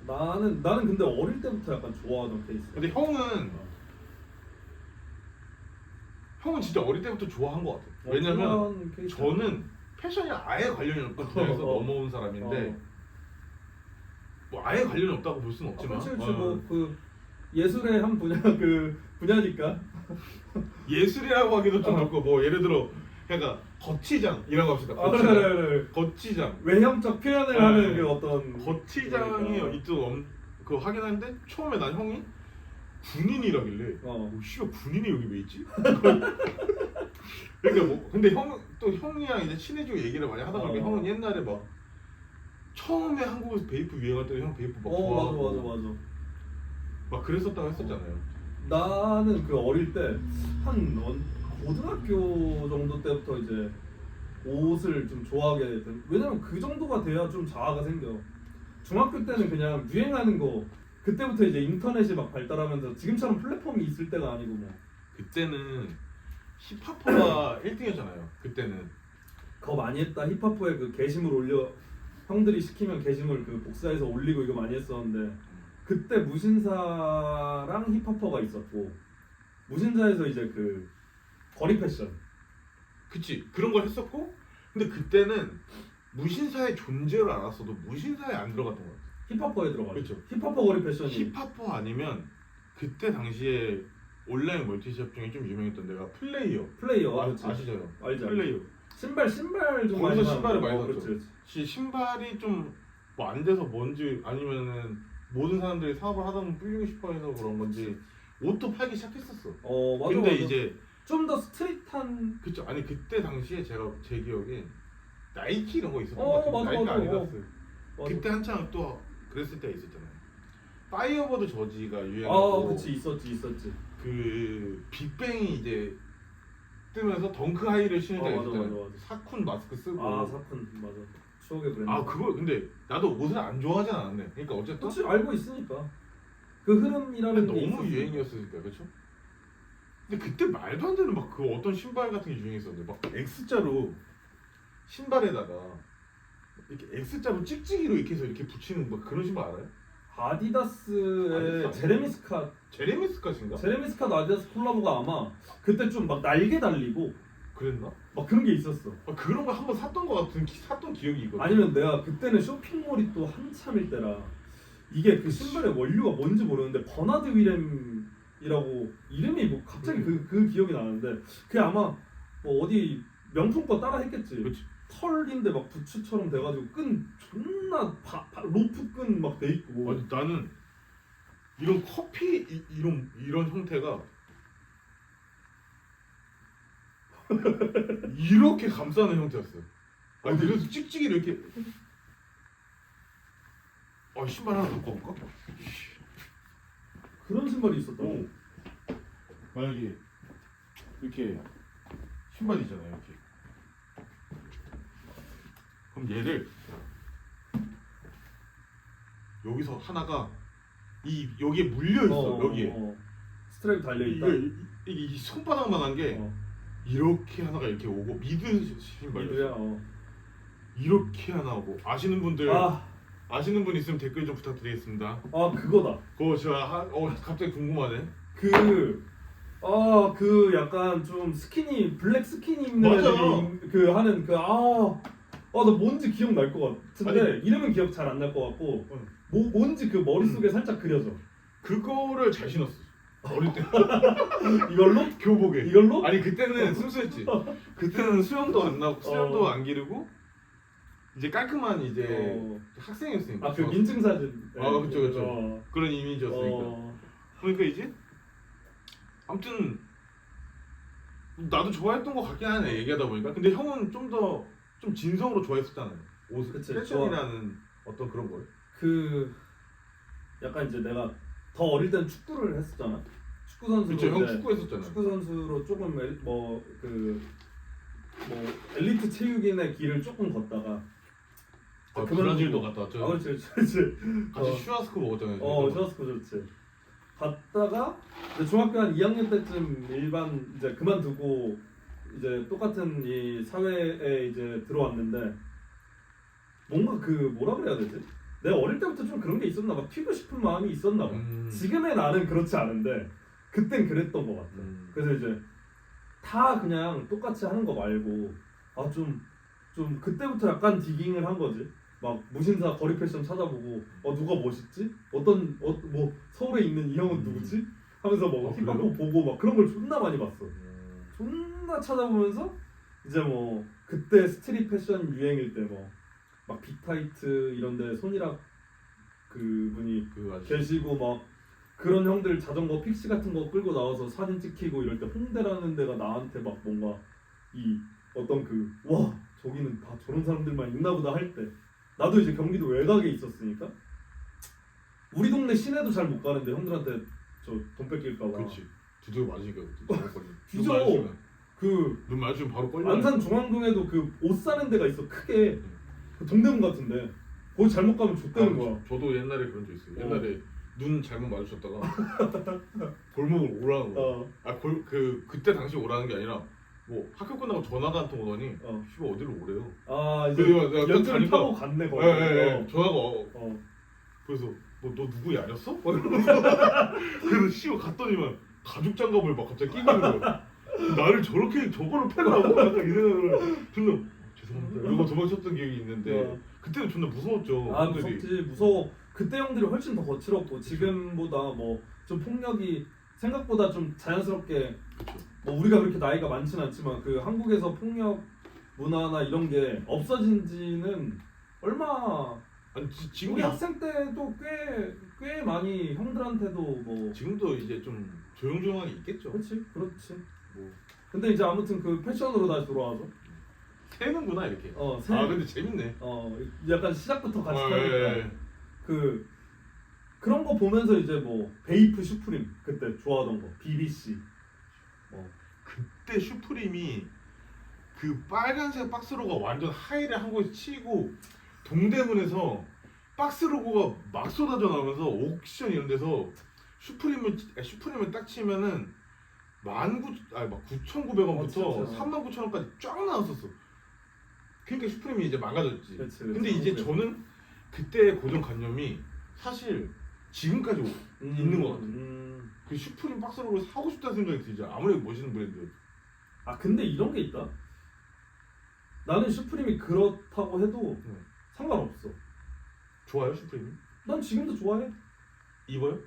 나는 근데 어릴 때부터 약간 좋아하던 케이스. 근데 형은 진짜 어릴 때부터 좋아한 것 같아. 왜냐면 저는 패션이 아예 관련이 없던 분야에서 넘어온 사람인데 뭐 아예 관련이 없다고 볼 수는 없지만 그렇지 뭐그 예술의 한 분야 그 분야니까. 예술이라고 하기도 좀 그렇고 뭐 예를 들어 그러니까 거치장이라고 합시다. 그래. 거치장 외형적 표현을 하는 그 어떤 거치장이 이쪽 그거 하긴 하는데 처음에 난 형이 군인이라길래 씨발 군인이 여기 왜 있지? 그러니까 뭐 근데 형이랑 이제 친해지고 얘기를 많이 하다 보니까 형은 옛날에 막 처음에 한국에서 베이프 유행할 때 형 베이프 막 좋아하고 맞아 막 그랬었다고 했었잖아요. 나는 그 어릴 때 한 고등학교 정도 때부터 이제 옷을 좀 좋아하게 됐던. 왜냐면 그 정도가 돼야 좀 자아가 생겨. 중학교 때는 그냥 유행하는 거 그때부터 이제 인터넷이 막 발달하면서 지금처럼 플랫폼이 있을 때가 아니고 뭐 그때는 힙합퍼가 1등이었잖아요. 그때는 그거 많이 했다. 힙합퍼에 그 게시물 올려 형들이 시키면 게시물 그 복사해서 올리고 이거 많이 했었는데 그때 무신사랑 힙합퍼가 있었고 무신사에서 이제 그 거리 패션 그치 그런 걸 했었고 근데 그때는 무신사의 존재를 알았어도 무신사에 안 들어갔던 것 같아. 힙합퍼에 들어가죠. 그렇죠. 힙합퍼 거리 패션이 힙합퍼 아니면 그때 당시에 온라인 멀티샵 중에 좀 유명했던 데가 플레이어 아시죠? 알지. 플레이어 신발 좀 많이 거기서 신발을 많이 그렇지. 샀죠. 신발이 좀 뭐 안 돼서 뭔지 아니면은 모든 사람들이 사업을 하다 보면 불리고 싶어해서 그런 건지 옷도 팔기 시작했었어. 맞아. 근데 이제 좀 더 스트릿한. 그쵸. 아니 그때 당시에 제 기억에 나이키 이런 거 있었던 것 같아요. 맞아, 나이키 맞아. 아디다스. 그때 한창 또 그랬을 때가 있었잖아요. 파이어버드 저지가 유행하고. 그치 있었지. 그 빅뱅이 이제 뜨면서 덩크 하이를 신을 때가 있었잖아요. 맞아. 사쿤 마스크 쓰고. 사쿤 맞아. 추억의 브랜드. 그걸 근데 나도 옷을 안 좋아하진 않았네. 그러니까 어쨌든. 그치 알고 있으니까. 그 흐름이라는 게 너무 유행이었으니까 그렇죠? 근데 그때 말도 안 되는 막 그 어떤 신발 같은 게 유행했었는데 막 X자로 신발에다가 이렇게 X자로 찍찍이로 이렇게 해서 이렇게 붙이는 막 그런 신발 알아요? 아디다스의 제레미 스캇. 제레미 스캇인가? 제레미 스캇 아디다스 콜라보가 아마 그때 좀 막 날개 달리고 그랬나? 막 그런 게 있었어. 그런 거 한번 샀던 기억이 있거든. 아니면 내가 그때는 쇼핑몰이 또 한참일 때라 이게 그 신발의 원료가 뭔지 모르는데 버나드 위렘이라고 이름이 뭐 갑자기 그 기억이 나는데 그게 아마 뭐 어디 명품 거 따라 했겠지. 그치. 털인데 막 부츠처럼 돼가지고 끈 존나 로프 끈 막 돼 있고. 나는 이런 커피 이런 형태가 이렇게 감싸는 형태였어요. 그래서 찍찍이 이렇게. 신발 하나 갖고 올까? 그런 신발이 있었다고? 만약에 이렇게 신발이 있잖아요. 이렇게. 그럼 얘를 여기서 하나가 여기에 물려 있어. 여기에 스트랩 달려 있다. 이 손바닥만한 게 이렇게 하나가 이렇게 오고 미드 신발이야. 이렇게 하나 오고 아시는 분 있으면 댓글 좀 부탁드리겠습니다. 그거다. 그거 제가 갑자기 궁금하네. 그 약간 좀 스키니 블랙 스키니 입는 맞아. 애들이 그 하는 나 뭔지 기억날 것 같은데 이름은 기억 잘 안 날 것 같고 뭔지 그 머릿속에 살짝 그려져. 그거를 잘 신었어. 어릴 때. 이걸로? 교복에. 이걸로? 아니 그때는 순수했지. 그때는 수염도 안 나고 수염도 안 기르고 이제 깔끔한 이제 학생이었으니까. 그 민증 사진. 그쵸. 그런 이미지였으니까. 그러니까 이제 아무튼 나도 좋아했던 것 같긴 하네 얘기하다 보니까. 근데 형은 좀 진성으로 좋아했었잖아요. 옷, 패션이라는 어떤 그런 걸. 약간 이제 내가 더 어릴 때는 축구를 했었잖아. 축구 선수로. 그쵸, 형 축구했었잖아. 축구 선수로 조금 엘리트 체육인의 길을 조금 걷다가. 브라질도 갔다 왔죠. 그렇지. 같이 슈아스코 먹었잖아요. 슈아스코 좋지. 갔다가 이제 중학교 한 2학년 때쯤 일반 이제 그만두고 이제 똑같은 이 사회에 이제 들어왔는데 뭔가 뭐라 그래야 되지? 내가 어릴 때부터 좀 그런 게 있었나 봐. 튀고 싶은 마음이 있었나 봐. 지금의 나는 그렇지 않은데 그땐 그랬던 것 같아. 그래서 이제 다 그냥 똑같이 하는 거 말고 좀 그때부터 약간 디깅을 한 거지. 막 무신사 거리 패션 찾아보고 누가 멋있지? 뭐 서울에 있는 이 형은 누구지? 하면서 뭐 힙합도 보고 막 그런 걸 존나 많이 봤어. 존나 찾아보면서 이제 뭐 그때 스트릿 패션 유행일 때 뭐 막 빅타이트 이런데 손이락 그분이 계시고 막 그런 형들 자전거 픽시 같은 거 끌고 나와서 사진 찍히고 이럴 때 홍대라는 데가 나한테 막 뭔가 이 어떤 와 저기는 다 저런 사람들만 있나 보다 할 때 나도 이제 경기도 외곽에 있었으니까 우리 동네 시내도 잘 못 가는데 형들한테 저 돈 뺏길까 봐. 그렇지. 두드려 맞으니까 잘못거리. 뒤져. 눈 마주치면 바로 걸려. 안산 중앙동에도 옷 사는 데가 있어 크게. 그 동대문 같은데 거기 잘못 가면 좆되는 거야. 저도 옛날에 그런 적 있어요. 옛날에 눈 잘못 마주쳤다가 골목을 오라는 거야. 그때 당시 오라는 게 아니라 뭐 학교 끝나고 전화가 한 통 오더니 씨발 어디로 오래요. 이제 연주를 타고 갔네 거기. 전화가 그래서 뭐 너 누구 야렸어? 막 이러면서 그래서 씨발 갔더니만 가죽 장갑을 막 갑자기 끼고 있는 거야. 나를 저거를 패라고? 약간 이 생각을 존나 죄송합니다 이러고 도망쳤던 기억이 있는데 그때는 존나 무서웠죠. 무섭지. 무서워. 그때 형들이 훨씬 더 거칠었고 지금보다 뭐 좀 폭력이 생각보다 좀 자연스럽게 뭐 우리가 그렇게 나이가 많지는 않지만 그 한국에서 폭력 문화나 이런 게 없어진 지는 얼마 지금 우리 학생 때도 꽤 많이 형들한테도 뭐 지금도 이제 좀 조용조용하게 있겠죠. 그렇지 뭐 근데 이제 아무튼 그 패션으로 다시 돌아와서 새는구나 이렇게. 근데 재밌네. 약간 시작부터 같이 하니까 그런 거 보면서 이제 뭐 베이프 슈프림 그때 좋아하던 거 BBC 그때 슈프림이 그 빨간색 박스 로고가 완전 하이를 한국에서 치고 동대문에서 박스 로고가 막 쏟아져 나오면서 옥션 이런 데서 슈프림을 딱 치면은 9,900원부터 39,000원까지 쫙 나왔었어. 그러니까 슈프림이 이제 망가졌지. 근데 이제 저는 그때의 고정관념이 사실 지금까지 있는 것 같아요. 그 슈프림 박스 로고를 사고 싶다는 생각이 들죠. 아무리 멋있는 브랜드. 근데 이런 게 있다. 나는 슈프림이 그렇다고 해도 상관없어. 좋아요 슈프림이? 난 지금도 좋아해. 입어요?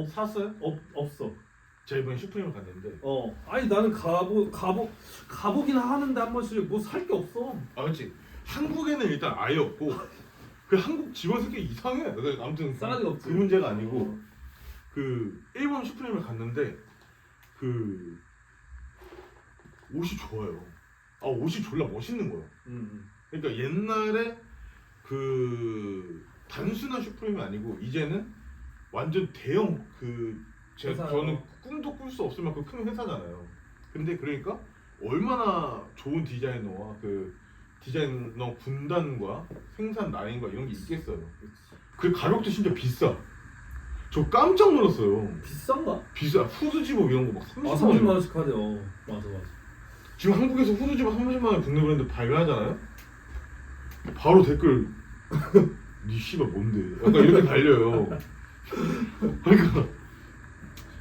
샀어요? 없어. 제가 이번에 슈프림을 갔는데 아니 나는 가보긴 하는데 한 번씩 뭐 살 게 없어. 그렇지. 한국에는 일단 아예 없고 그 한국 직원 새끼 이상해. 아무튼 싸가지가 없지. 그 문제가 아니고 그 일본 슈프림을 갔는데 그 옷이 좋아요. 옷이 졸라 멋있는 거예요. 그러니까 옛날에 그 단순한 슈프림이 아니고 이제는 완전 대형 저는 꿈도 꿀 수 없을 만큼 큰 회사잖아요. 근데 그러니까 얼마나 좋은 디자이너와 그 디자이너 군단과 생산 라인과 이런 게 있겠어요. 그 가격도 진짜 비싸. 저 깜짝 놀랐어요. 비싼가? 비싸. 후드 집업 이런 거 막 30만 원씩 하대. 맞아. 지금 한국에서 후드 집업 30만 원 국내 브랜드 발매하잖아요. 바로 댓글 니 씨발 뭔데? 약간 이렇게 달려요. 그러니까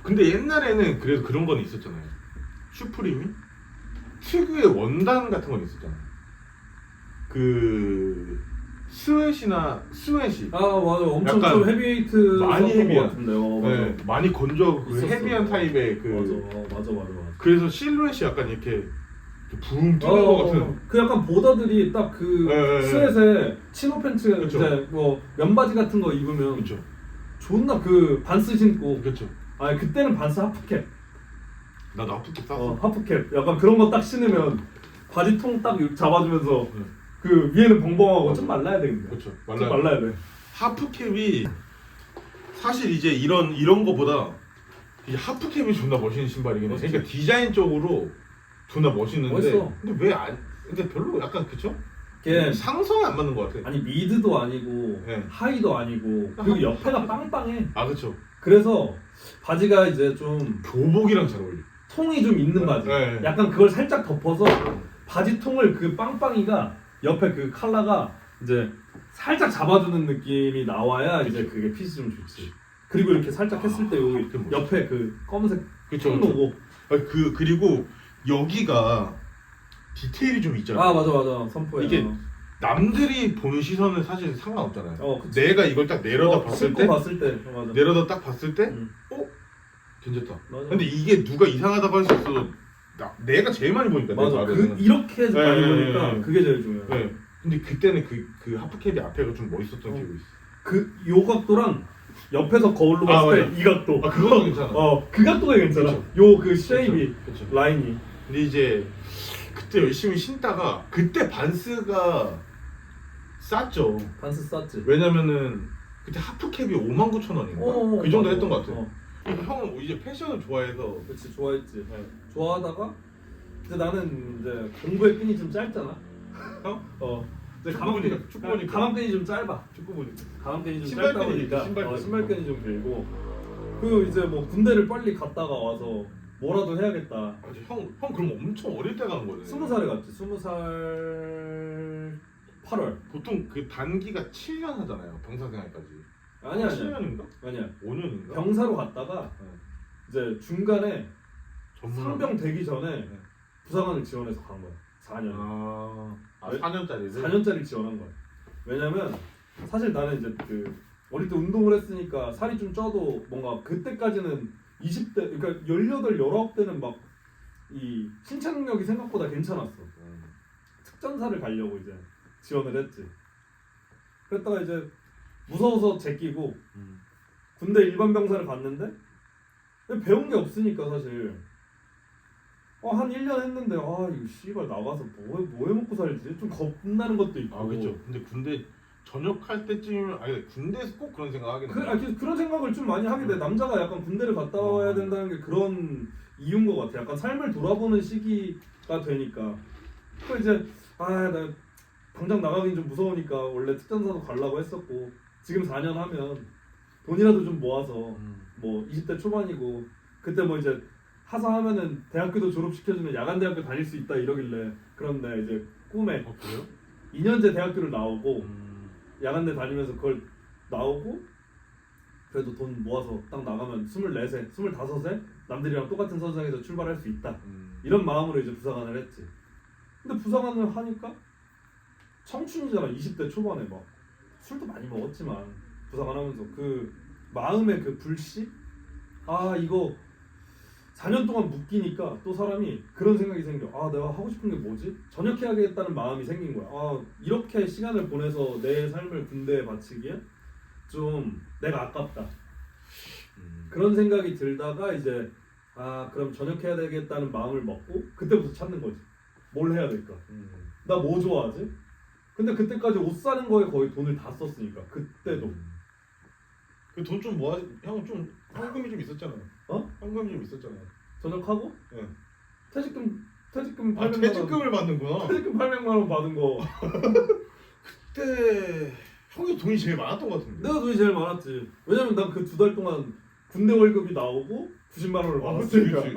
근데 옛날에는 그래도 그런 건 있었잖아요. 슈프림이 특유의 원단 같은 건 있었잖아요. 그 스웨시 맞아. 엄청 약간 좀 헤비웨이트 많이 헤비한 같은데요. 네, 많이 건조하고 그 헤비한 타입의 맞아. 그래서 실루엣이 약간 이렇게 붕 뜨는 것 같은. 그 약간 보더들이 딱 그 스웨트에 치노 팬츠 그쵸. 이제 뭐 면바지 같은 거 입으면 그렇죠. 존나 그 반스 신고. 그렇죠. 그때는 반스 하프캡. 나도 하프캡 샀어. 하프캡. 약간 그런 거 딱 신으면 바지 통 딱 잡아주면서 그 위에는 벙벙하고 좀 말라야 되겠네. 그렇죠. 좀 말라야 돼. 하프캡이 사실 이제 이런 거보다 이 하프캡이 존나 멋있는 신발이긴 해. 그러니까 디자인적으로 존나 멋있는데. 멋있어. 근데 근데 별로 약간 그쵸? 이게 상성이 안 맞는 것 같아. 아니 미드도 아니고 하이도 아니고 그리고 옆에가 빵빵해. 그쵸. 그래서 바지가 이제 좀 교복이랑 잘 어울려. 통이 좀 있는 바지. 약간 그걸 살짝 덮어서 바지 통을 그 빵빵이가 옆에 그 컬러가 이제 살짝 잡아주는 느낌이 나와야 이제 그게 핏이 좀 좋지. 그리고 이렇게 살짝 했을 때 여기 그 뭐지? 옆에 그 검은색 그쵸, 통 그쵸. 로고. 그리고 여기가 디테일이 좀 있잖아. 아 맞아 선포야. 이게 남들이 보는 시선은 사실 상관없잖아요. 그치. 내가 이걸 딱 내려다 봤을 신고 때, 봤을 때 맞아. 내려다 딱 봤을 때, 응. 괜찮다. 맞아. 근데 이게 누가 이상하다고 할 수 있어도 내가 제일 많이 보니까 내 맞아. 발에는. 이렇게 네, 많이 네, 보니까 네, 네. 그게 제일 중요해. 네. 근데 그때는 그 하프캡이 앞에가 좀 멋있었던 기억이 있어. 요 각도랑 옆에서 거울로 아, 봤을 맞아. 때 이 각도. 그것도 괜찮아. 그 각도가 괜찮아. 그쵸. 요 그 쉐입이 그쵸. 라인이. 근데 이제 그때 열심히 신다가 그때 반스가 쌌죠. 반스 쌌지. 왜냐면은 그때 하프캡이 59,000원인가? 그 정도 맞아. 했던 것 같아. 형은 이제 패션을 좋아해서 그렇지 좋아했지. 좋아하다가 이제 나는 이제 공부의 끈이 좀 짧잖아. 이제 축구보니까, 축구보니까. 가방끈이 좀 짧아. 축구 보니까 가방끈이 좀 신발끈이 짧다 보니까 있지, 신발끈. 신발끈이 좀 길고. 그 이제 뭐 군대를 빨리 갔다가 와서 뭐라도 해야겠다. 형 그럼 엄청 어릴 때 가는 거네. 20살에 갔지. 20살 8월. 보통 그 단기가 7년 하잖아요. 병사생활까지. 아니야. 7년인가? 아니야. 5년인가? 병사로 갔다가 이제 중간에 상병 되기 전에 네. 부사관을 지원해서 간 거야. 4년. 아 왜? 4년짜리를? 4년짜리 지원한 거야. 왜냐면 사실 나는 이제 그 어릴 때 운동을 했으니까 살이 좀 쪄도 뭔가 그때까지는 20대 그러니까 18, 19대는 막 이 신체 능력이 생각보다 괜찮았어. 특전사를 가려고 이제 지원을 했지. 그랬다가 이제 무서워서 제끼고 군대 일반 병사를 갔는데 배운 게 없으니까 사실 한 1년 했는데 이거 씨발 나가서 뭐 해 먹고 살지? 좀 겁나는 것도 있고. 아 그렇죠. 근데 군대 전역할 때쯤이면 군대에서 꼭 그런 생각 하긴 해. 그런 생각을 좀 많이 하게 돼. 남자가 약간 군대를 갔다 와야 된다는 게 그런 이유인 것 같아. 약간 삶을 돌아보는 시기가 되니까. 그 이제 나 당장 나가긴 좀 무서우니까 원래 특전사도 가려고 했었고 지금 4년 하면 돈이라도 좀 모아서 뭐 20대 초반이고 그때 뭐 이제 하사하면은 대학교도 졸업시켜주면 야간대학교 다닐 수 있다 이러길래 그런데 이제 꿈에 그래요? 2년제 대학교를 나오고 야간대 다니면서 그걸 나오고 그래도 돈 모아서 딱 나가면 24세, 25세 남들이랑 똑같은 선상에서 출발할 수 있다 이런 마음으로 이제 부사관을 했지. 근데 부사관을 하니까 청춘이잖아. 20대 초반에 막 술도 많이 먹었지만 부사관 하면서 그 마음의 그 불씨? 이거 4년 동안 묶이니까 또 사람이 그런 생각이 생겨. 내가 하고 싶은 게 뭐지? 전역해야겠다는 마음이 생긴 거야. 이렇게 시간을 보내서 내 삶을 군대에 바치기에 좀 내가 아깝다. 그런 생각이 들다가 이제 그럼 전역해야 되겠다는 마음을 먹고 그때부터 찾는 거지. 뭘 해야 될까? 나 뭐 좋아하지? 근데 그때까지 옷 사는 거에 거의 돈을 다 썼으니까 그때도. 그 돈 좀 모아. 형은 좀 현금이 좀 있었잖아요. 현금이 좀 있었잖아요. 전역하고 네. 퇴직금 800만 원. 퇴직금을 받는구나. 퇴직금 800만 원 받은 거. 그때 형이 돈이 제일 많았던 것 같은데. 내가 돈이 제일 많았지. 왜냐면 난 그 2달 동안 군대 월급이 나오고 90만 원을 받았으니까. 그치.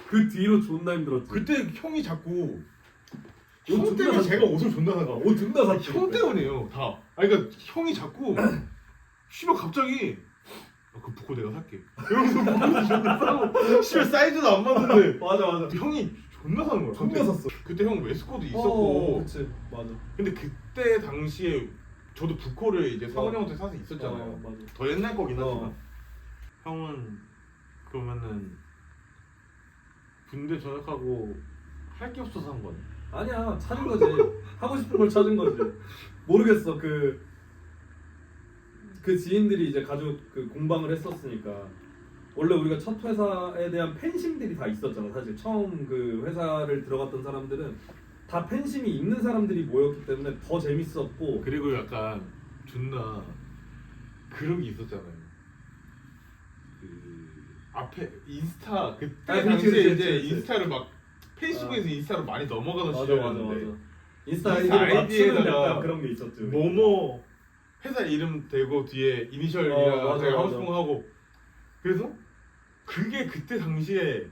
그 뒤로 존나 힘들었지. 그때 형이 자꾸 옷 형 존나 때문에 샀어. 제가 옷을 존나 사가. 옷 존나 샀지. 형 때문이에요 다. 그러니까 형이 자꾸 씨발 갑자기 그 부코 내가 살게 이러면서 부코 존나 사고 씨발 사이즈도 안 맞는데 맞아. 형이 존나 사는 거야. 존나 샀어. 그때 형 웨스코도 있었고. 그치. 맞아. 근데 그때 당시에 저도 부코를 이제 사원 형한테 사서 있었잖아요. 맞아. 더 옛날 거긴 하지만. 형은 그러면은 군대 전역하고 할 게 없어서 한 거네. 아니야. 찾은 거지. 하고 싶은 걸 찾은 거지. 모르겠어. 그 지인들이 이제 가족 그 공방을 했었으니까 원래 우리가 첫 회사에 대한 팬심들이 다 있었잖아. 사실 처음 그 회사를 들어갔던 사람들은 다 팬심이 있는 사람들이 모였기 때문에 더 재밌었고. 그리고 약간 존나 그런 게 있었잖아요. 그 앞에 인스타 그때 당시에 그렇지. 이제 인스타를 막 페이스북에서 인스타로 많이 넘어가던 맞아. 시절이었는데 인스타 인스타 아이디를 맞추는 아이디에다가 약간 그런 게 있었죠. 뭐뭐 회사 이름 대고 뒤에 이니셜이랑 맞아, 자기 하고 맞아. 싶은 거 하고. 그래서 그게 그때 당시에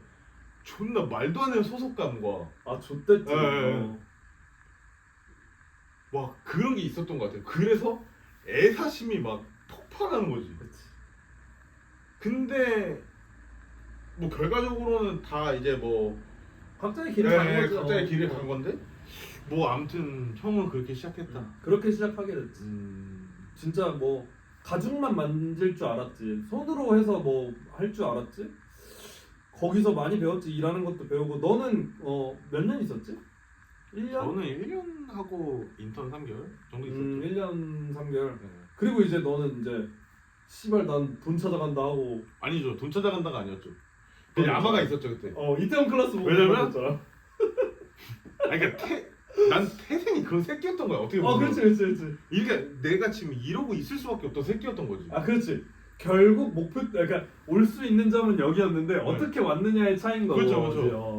존나 말도 안 되는 소속감과 좆됐지. 예. 막 그런 게 있었던 것 같아요. 그래서 애사심이 막 폭발하는 거지. 그치. 근데 뭐 결과적으로는 다 이제 뭐 각자의 길을 가는 거죠. 갑자기 길을 간 건데 뭐 아무튼 형은 그렇게 시작했다. 그렇게 시작하게 됐지. 진짜 뭐 가죽만 만질 줄 알았지. 손으로 해서 뭐 할 줄 알았지. 거기서 많이 배웠지. 일하는 것도 배우고. 너는 몇 년 있었지? 1년? 저는 1년 하고 인턴 3개월 정도 있었죠. 1년 3개월. 네. 그리고 이제 너는 이제 씨발 난 돈 찾아간다 하고 아니죠. 돈 찾아간다가 아니었죠. 그냥 야마가 있었죠 그때. 이태원 클래스 보고 왜냐면? 그랬잖아. 아니 그러니까 난 태생이 그런 새끼였던 거야. 어떻게 보면. 그렇지. 그러니까 내가 지금 이러고 있을 수밖에 없던 새끼였던 거지. 그렇지. 결국 목표, 그러니까 올 수 있는 점은 여기였는데 네. 어떻게 왔느냐의 차이인 거죠. 그렇죠.